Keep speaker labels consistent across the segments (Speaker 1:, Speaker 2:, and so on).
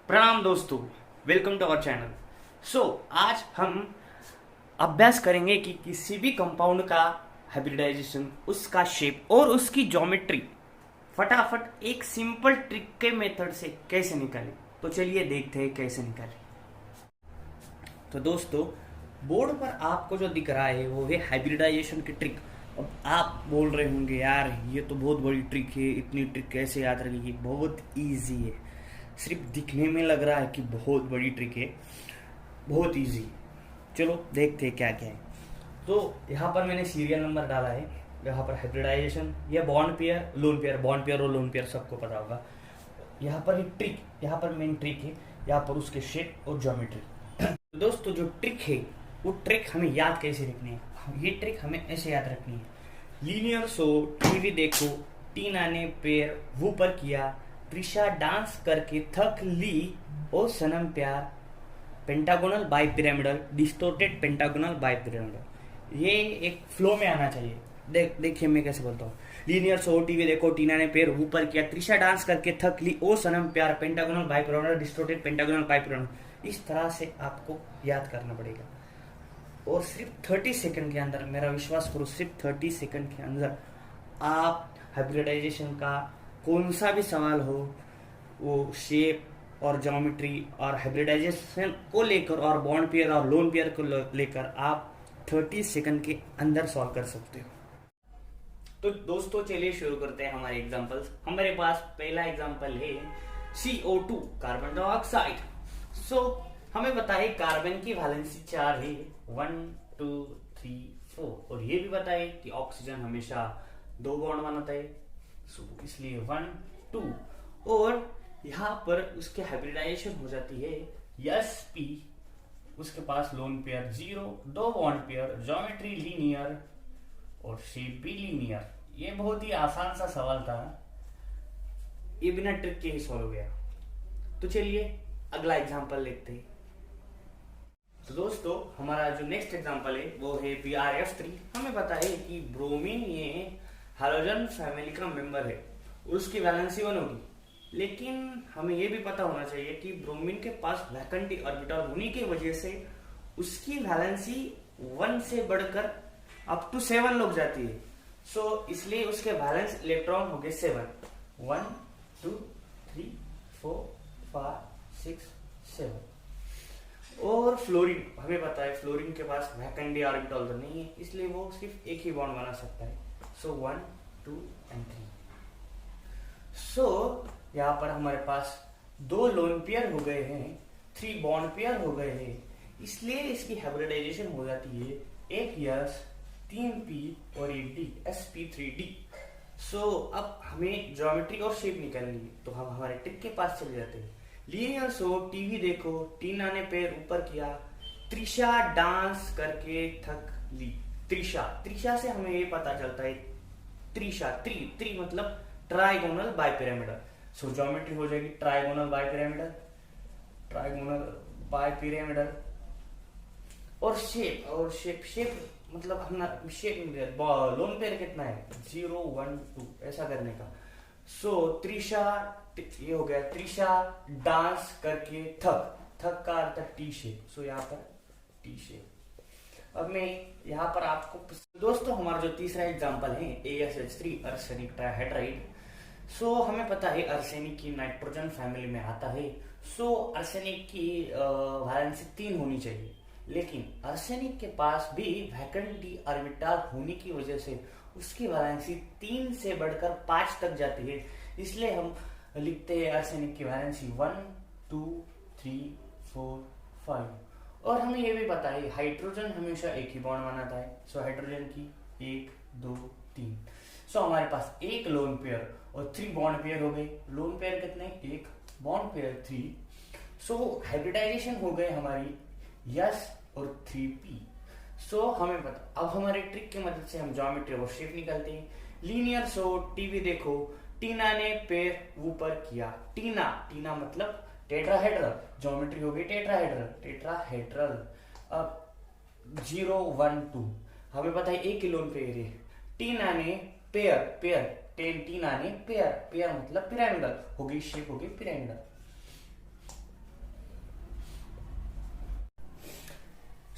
Speaker 1: प्रणाम दोस्तों, welcome to our channel. आज हम अभ्यास करेंगे कि किसी भी कंपाउंड का हाइब्रिडाइजेशन, उसका शेप और उसकी ज्योमेट्री फटाफट एक सिंपल ट्रिक के मेथड से कैसे निकालें। तो चलिए देखते हैं कैसे निकालें। तो दोस्तों, बोर्ड पर आपको जो दिख रहा है वो है हाइब्रिडाइजेशन की ट्रिक। अब आप बोल रहे होंगे यार ये तो बहुत बड़ी ट्रिक है, इतनी ट्रिक कैसे याद रहेगी। बहुत इजी है, सिर्फ दिखने में लग रहा है कि बहुत बड़ी ट्रिक है, बहुत इजी। चलो देखते हैं क्या क्या है। तो यहाँ पर मैंने सीरियल नंबर डाला है। यहाँ पर हाइब्रिडाइजेशन, ये bond pair, lone pair, bond pair और लोन पेयर सबको पता होगा। यहाँ पर एक ट्रिक, यहाँ पर मेन ट्रिक है, यहाँ पर उसके शेप और ज्योमेट्री। तो दोस्तों, जो ट्रिक है वो ट्रिक हमें याद कैसे रखनी है, ये ट्रिक हमें ऐसे याद रखनी है। लीनियर शो, टीवी देखो, टीना ने पैर वो पर किया, त्रिशा डांस करके थक ली, ओ सनम प्यार, pentagonal bi pyramidal, distorted pentagonal bi pyramidal. ये एक फ्लो में आना चाहिए। देखिए मैं कैसे बोलता हूँ। लीनियर शो, टीवी देखो, टीना ने पैर ऊपर किया, त्रिशा डांस करके थक ली, ओ सनम प्यार, pentagonal bi pyramidal, distorted pentagonal bi pyramidal. इस तरह से आपको याद करना पड़ेगा और सिर्फ 30 सेकंड के अंदर, मेरा विश्वास करो, सिर्फ 30 सेकंड के अंदर आप हाइब्रिडाइजेशन का कौन सा भी सवाल हो, वो शेप और ज्योमेट्री और हाइब्रिडाइजेशन को लेकर और बॉन्ड पेयर और लोन पेयर को लेकर आप 30 सेकंड के अंदर सॉल्व कर सकते हो। तो दोस्तों चलिए शुरू करते हैं हमारे एग्जांपल्स। हमारे पास पहला एग्जांपल है CO2, कार्बन डाइऑक्साइड। हमें बताए कार्बन की वैलेंसी 4 है, 1 2 3 4, और ये भी बताए कि ऑक्सीजन हमेशा 2 बॉन्ड बनाता है, इसलिए 1 2। और यहाँ पर उसके हाइब्रिडाइजेशन हो जाती है sp, उसके पास lone pair 0, 2 bond pair, geometry linear और शेप भी लीनियर। ये बहुत ही आसान सा सवाल था, ये बिना ट्रिक के ही सॉल्व हो गया। तो चलिए अगला एग्जांपल देखते हैं। तो दोस्तों, हमारा जो नेक्स्ट एग्जांपल है वो है BrF3। हमें पता है कि ब्रोमीन ये हैलोजन फैमिली का मेंबर है और उसकी वैलेंसी 1 होगी, लेकिन हमें ये भी पता होना चाहिए कि ब्रोमीन के पास वैकेंट ऑर्बिटल होने की वजह से उसकी वैलेंसी 1 से बढ़कर अप टू 7 लोग जाती है। इसलिए उसके वैलेंस इलेक्ट्रॉन हो गए 7, 1 2 3 4 5 6 7। और फ्लोरीन, हमें पता है फ्लोरीन के पास वैकेंट ऑर्बिटल तो नहीं है, इसलिए वो सिर्फ एक ही बॉन्ड बना सकता है। 1 2 एंड 3। यहाँ पर हमारे पास 2 लोन पेयर हो गए हैं, 3 बॉन्ड पेयर हो गए हैं, इसलिए इसकी हाइब्रिडाइजेशन हो जाती है एक S, 3p और एक D, sp3d। अब हमें ज्योमेट्री और शेप निकालनी है, तो हम हमारे ट्रिक के पास चले जाते हैं। लीनियर शो, टीवी देखो, टीना ने पैर ऊपर किया, त्रिशा डांस करके थक ली। त्रिशा से हमें ये पता चलता है, त्रिशा त्रि मतलब ट्राइगोनल बाई पिरामिडल। ज्योमेट्री हो जाएगी trigonal bi pyramidal, trigonal bi pyramidal. और शेप मतलब हम शेप लोन पेयर कितना है, 0 1 2 ऐसा करने का। त्रिशा, ये हो गया त्रिशा डांस करके थक का अर्थ टी शेप, यहाँ पर टी शेप। अब मैं यहाँ पर आपको, दोस्तों हमारा जो तीसरा एग्जांपल है ASH3, अर्सेनिक ट्राइहाइड्राइड। हमें पता है अर्सेनिक की नाइट्रोजन फैमिली में आता है। अर्सेनिक की वैलेंसी 3 होनी चाहिए, लेकिन अर्सेनिक के पास भी वैकेंट ऑर्बिटल होने की वजह से उसकी वैलेंसी 3 से बढ़कर 5 तक जाती है, इसलिए हम लिखते हैं अर्सेनिक की वैलेंसी 1 2 3 4 5। और हमें यह भी पता है हाइड्रोजन हमेशा एक ही बॉन्ड बनाता है, हाइड्रोजन की 1 2 3। हमारे पास एक लोन पेयर और 3 बॉन्ड पेयर हो गए। लोन पेयर कितने, 1, बॉन्ड पेयर 3। हाइब्रिडाइजेशन हो गए हमारी S और 3p। हमें पता, अब हमारे ट्रिक की मदद से हम ज्योमेट्री और शेप निकालते हैं। लीनियर शो, टीवी देखो, टीना ने पैर ऊपर किया, टीना मतलब टेट्राहेड्रल, ज्योमेट्री हो गई टेट्राहेड्रल। अब 0 1 2, हमें पता है एक ही लोन पेयर है। टीना ने टीना ने पैर मतलब पिरामिडल हो गई, शेप हो गई पिरामिडल।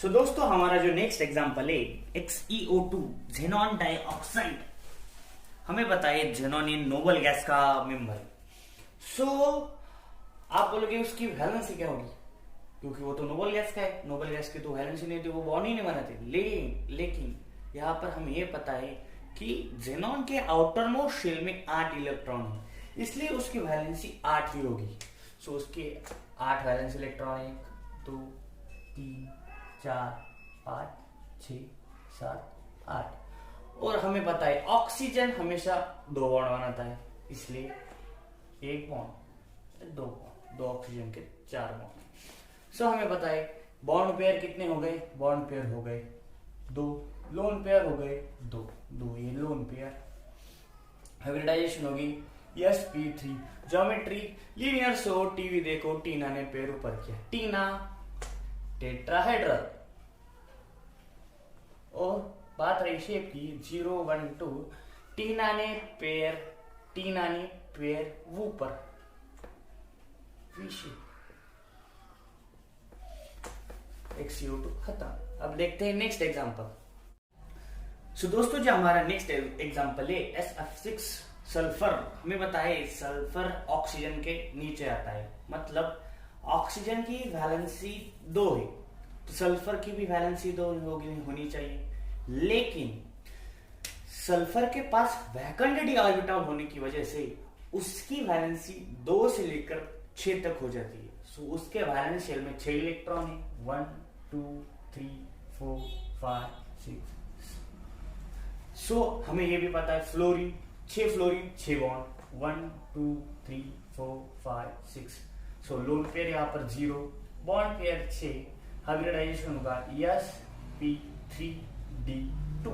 Speaker 1: सो दोस्तों हमारा जो नेक्स्ट एग्जांपल है XeO2 जेनॉन डाइऑक्साइड। हमें बताइए जेनॉन ये नोबल गैस का मेंबर है। सो आप बोलोगे उसकी वैलेंसी क्या होगी, क्योंकि वो तो नोबल गैस का है, नोबल गैस की तो वैलेंसी नहीं थी, वो बॉन्ड ही नहीं बनाते। लेकिन यहाँ पर हमें ये पता है कि जेनॉन के आउटर मोस्ट शेल में 8 इलेक्ट्रॉन है, इसलिए उसकी वैलेंसी 8 ही होगी। सो उसके 8 वैलेंस इलेक्ट्रॉन, 1 2 3 4 5 6 7 8। और हमें पता है ऑक्सीजन हमेशा 2 बॉन्ड बनाता है, इसलिए 1 बॉन्ड 2 बॉन्ड, 2 ऑक्सीजन के 4 बॉन्ड। सो हमें पता है बॉन्ड पेयर कितने हो गए, बॉन्ड पेयर हो गए 2, लोन पेयर हो गए 2 2, ये लोन पेयर। हाइब्रिडाइजेशन होगी sp3। Geometry linear. So TV देखो, टीना ने पेयर ऊपर किया, टीना टेट्राहेड्रल। और बात रही शेप की 0 1 2, टीना ने पेयर ऊपर XeO2 खत्म। अब देखते हैं नेक्स्ट एग्जांपल। सो दोस्तों जो हमारा नेक्स्ट एग्जांपल है SF6 सल्फर। हमें बताए सल्फर ऑक्सीजन के नीचे आता है, मतलब ऑक्सीजन की वैलेंसी 2 है, तो सल्फर की भी वैलेंसी 2 होनी चाहिए। लेकिन सल्फर के पास वैकेंट डी ऑर्बिटल होने की वजह से उसकी वैलेंसी 2 से लेकर 6 तक हो जाती है। सो उसके वैलेंस शेल में 6 इलेक्ट्रॉन है, 1 2 3 4 5 6। सो हमें यह भी पता है फ्लोरीन 6 बॉन्ड, 1 2 3 4 5 6। सो लोन पेयर यहाँ पर 0, बॉन्ड पेयर 6। हाइब्रिडाइजेशन होगा sp3d2।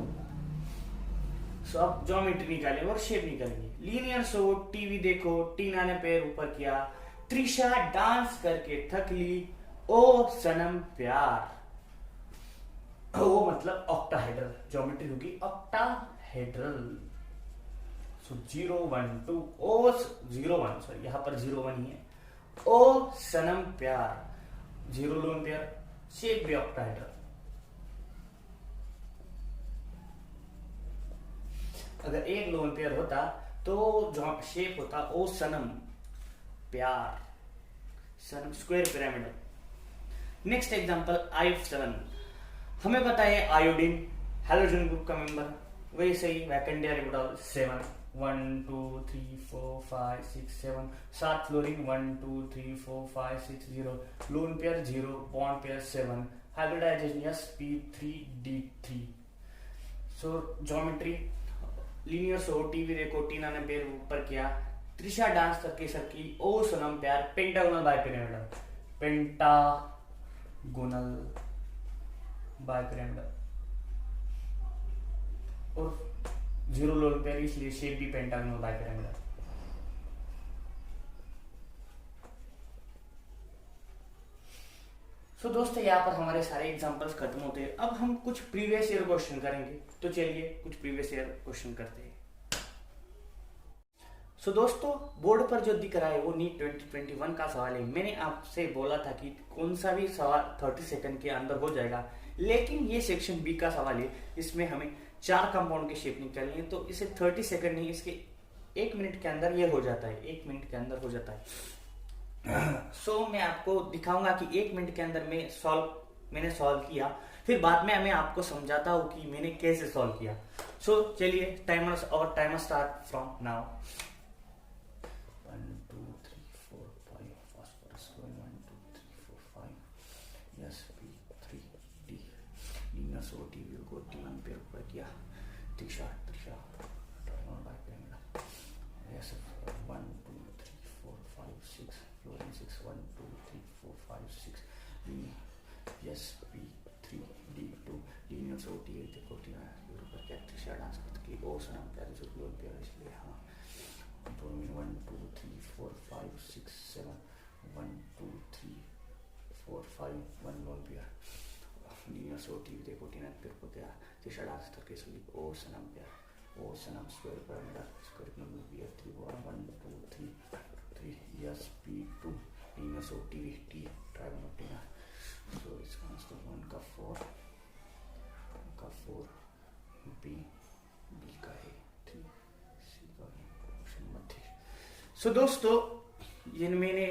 Speaker 1: सो अब ज्योमेट्री निकालेंगे और शेप निकालेंगे। लीनियर। सो टीवी देखो, टीना ने पैर ऊपर किया, त्रिशा डांस करके थक ली, ओ सनम प्यार। ओ मतलब ऑक्टाहेड्रल, ज्योमेट्री होगी ऑक्टाहेड्रल। सो 0 1 2, ओ 0 1, सॉरी यहां पर 0 1 ही है, ओ सनम प्यार। 0 लोन पेयर, शेप भी ऑक्टाहेड्रल। अगर एक लोन पेयर होता तो जो शेप होता ओ सनम प्यार, सनम square pyramidal. Next example I7। हमें पता है आयोडीन हैलोजन ग्रुप का मेंबर, वैसे ही vacant orbital 7, 1 2 3 4 5 6 7। 7 fluorine, 1 2 3 4 5 6 0, lone pair 0, bond pair 7। Hybridisation sp3d3। So geometry linear. So TV देखो, टीना ने पैर ऊपर किया, त्रिशा डांस करके सरकी, ओ सनम प्यार। Pentagonal bipyramidal, pentagonal bipyramidal. और 0 लोन पेयर, इसलिए शेप भी पेंटागोनल बाइपिरामिडल। सो दोस्तों यहाँ पर हमारे सारे एग्जांपल्स खत्म होते हैं। अब हम कुछ प्रीवियस ईयर क्वेश्चन करेंगे, तो चलिए कुछ प्रीवियस ईयर क्वेश्चन करते हैं। सो दोस्तों बोर्ड पर जो दिख रहा है वो नीट 2021 का सवाल है। मैंने आपसे बोला था कि कौन सा भी सवाल 30 सेकंड के अंदर हो जाएगा, लेकिन ये सेक्शन बी का सवाल है, इसमें हमें 4 कंपाउंड के शेप निकालनी है, तो इसे 30 सेकंड नहीं, इसके 1 मिनट के अंदर ये हो जाता है, 1 मिनट के अंदर हो जाता है। सो मैं आपको दिखाऊंगा कि 1 मिनट के अंदर मैंने सॉल्व किया, फिर बाद में मैं आपको समझाता हूँ कि मैंने कैसे सॉल्व किया। सो चलिए timer start from now. 1 2 3 4 5 phosphorus 1 2 3 4 5 sp3d। Linear. So TV को टीम पे ऊपर किया, Trisha yes 1 2 3 4 5 6, fluorine 6 1 2 3 4 5 6, sp3d2। Linear. So TV देखो, ऊपर क्या त्रिशा डांस करती है, ओ सनम प्यार, जो लोन प्यार, इसलिए हाँ 1 2 3 4 5 6 7, 1 2 3 4 5, 1 लोन प्यार। लीनियर। सो टीवी देखो, टीना पेड़ को क्या त्रिशा डांस करके इसलिए ओ सनम प्यार, ओ सनम स्क्वायर पिरामिडल, स्क्वायर नंबर भी 3 1 2 3 3 sp2। Linear. So TV T trigonal Tina तो इसका आंसर 1 का 4 बी का है 3 सी का ऑप्शन मध्य। सो दोस्तों ये मैंने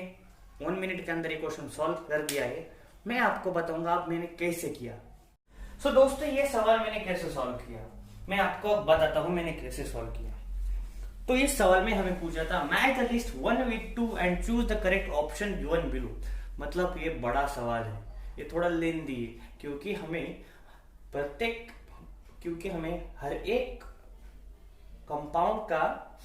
Speaker 1: 1 मिनट के अंदर ये क्वेश्चन सॉल्व कर दिया है। मैं आपको बताऊंगा अब मैंने कैसे किया। सो दोस्तों ये सवाल मैंने कैसे सॉल्व किया मैं आपको बताता हूं मैंने कैसे सॉल्व किया। तो इस सवाल में हमें पूछा था match the list 1 with 2 and choose the correct option given below. मतलब ये बड़ा सवाल है, ये थोड़ा लेंदी है क्योंकि हमें हर एक कंपाउंड का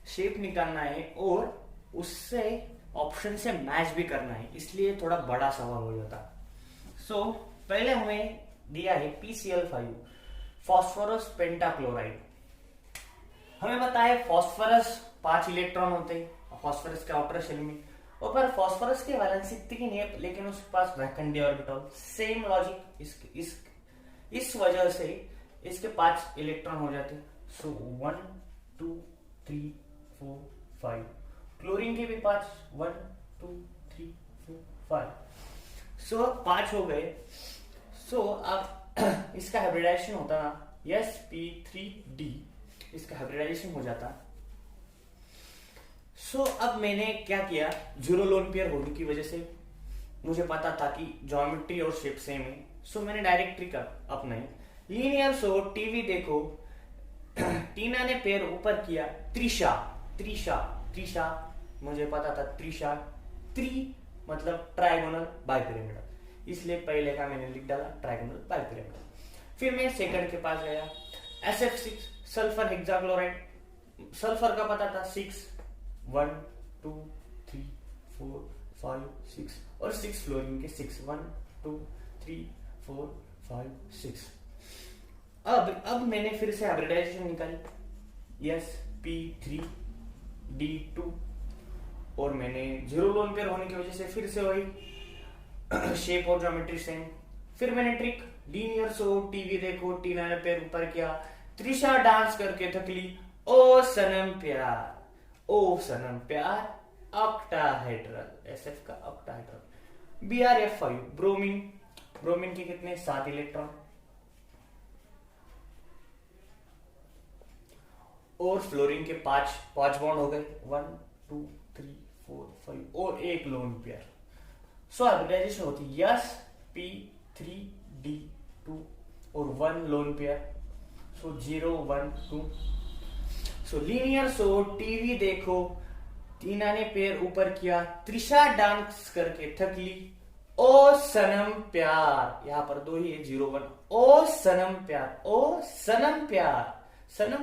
Speaker 1: शेप निकालना है और उससे ऑप्शन से मैच भी करना है, इसलिए थोड़ा बड़ा सवाल हो जाता। सो पहले हमें दिया है PCl5 फॉस्फोरस पेंटाक्लोराइड। हमें बताया फॉस्फोरस 5 इलेक्ट्रॉन होते हैं फॉस्फोरस के आउटर शेल में, और पर फॉस्फोरस के वैलेंसी 3 है लेकिन उसके पास वैकेंट ऑर्बिटल। सेम लॉजिक इस वजह से इसके 5 इलेक्ट्रॉन हो जाते हैं। सो 1 2 3 4 5। क्लोरीन के भी 5 1 2 3 4 5। सो 5 हो गए। सो अब इसका हाइब्रिडाइजेशन होता ना sp3d, इसका हाइब्रिडाइजेशन हो जाता। सो अब मैंने क्या किया, 0 लोन पेयर होने की वजह से मुझे पता था कि ज्योमेट्री और शेप सेम है। सो मैंने डायरेक्ट ट्रिक अपनाई, लीनियर। सो टीवी देखो टीना ने पैर ऊपर किया, त्रिशा मुझे पता था त्रिशा मतलब ट्राइगोनल बाइपिरामिडल, इसलिए पहले का मैंने लिख डाला ट्राइगोनल बाइपिरामिडल। फिर मैं सेकंड के पास गया, SF6 सल्फर हेक्साक्लोराइड, सल्फर का पता था 6 1 2 3 4 5 6 और 6 फ्लोरीन के 6 1 2 3 4 5 6। अब मैंने फिर से हाइब्रिडाइजेशन निकाली sp3d2 और मैंने 0 लोन पेयर होने की वजह से फिर से वही शेप और ज्योमेट्री सेम। फिर मैंने ट्रिक लीनियर। सो टीवी देखो टीना ने पैर ऊपर किया, त्रिशा डांस करके थकली, ओ सनम प्यार ऑक्टाहेड्रल, SF का ऑक्टाहेड्रल। BrF5 ब्रोमीन के कितने 7 इलेक्ट्रॉन और फ्लोरीन के 5 बॉन्ड हो गए 1 2 3 4 5 और एक लोन पेयर। सो हाइब्रिडाइजेशन होती sp3d2 और 1 लोन पेयर। सो 0 1 2। सो लीनियर। सो टीवी देखो टीना ने पैर ऊपर किया, त्रिशा डांस करके थकली, ओ सनम प्यार, यहां पर 2 ही है 0 1। ओ सनम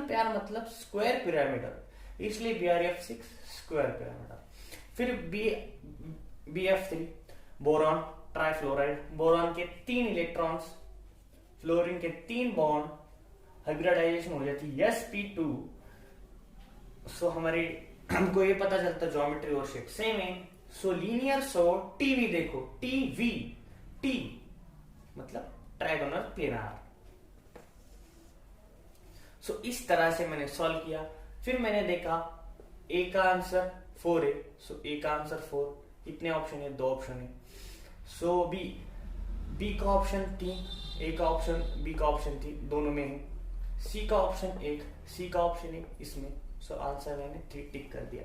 Speaker 1: प्यार मतलब स्क्वायर पिरामिडल, इसलिए BrF6 स्क्वायर पिरामिडल। फिर BF3 बोरॉन ट्राइफ्लोराइड, बोरॉन के 3 इलेक्ट्रॉन्स, फ्लोरीन के 3 बॉन्ड, हाइब्रिडाइजेशन हो जाती है sp2। सो हमको ये पता चलता ज्योमेट्री और शेप सेम है। सो लीनियर। सो टीवी देखो टी मतलब ट्राइगोनल प्लेनार। सो इस तरह से मैंने सॉल्व किया। फिर मैंने देखा ए का आंसर 4 है। सो ए का आंसर 4, कितने ऑप्शन है 2 ऑप्शन है। सो बी का ऑप्शन 3, ए का ऑप्शन बी का ऑप्शन 3 दोनों में है। सी का ऑप्शन 1, सी का ऑप्शन 1 इसमें। सो आंसर मैंने 3 टिक कर दिया।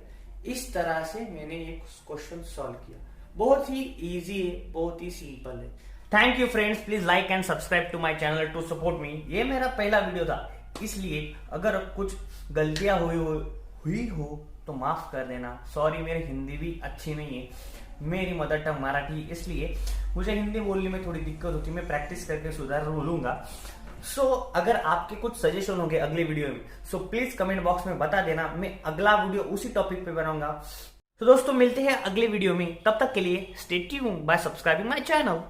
Speaker 1: इस तरह से मैंने ये क्वेश्चन सॉल्व किया। बहुत ही इजी है, बहुत ही सिंपल है। Thank you friends, please like and subscribe to my channel to support me. ये मेरा पहला वीडियो था, इसलिए अगर कुछ गलतियां हुई हो तो माफ कर देना। सॉरी, मेरी हिंदी भी अच्छी नहीं है, मेरी मदर टंग मराठी, इसलिए मुझे हिंदी बोलने में थोड़ी दिक्कत होती है। मैं प्रैक्टिस करके सुधार लूंगा। सो अगर आपके कुछ सजेशन होंगे अगले वीडियो में, सो प्लीज कमेंट बॉक्स में बता देना, मैं अगला वीडियो उसी टॉपिक पे बनाऊंगा। तो दोस्तों मिलते हैं अगले वीडियो में, तब तक के लिए stay tuned bye subscribing my channel.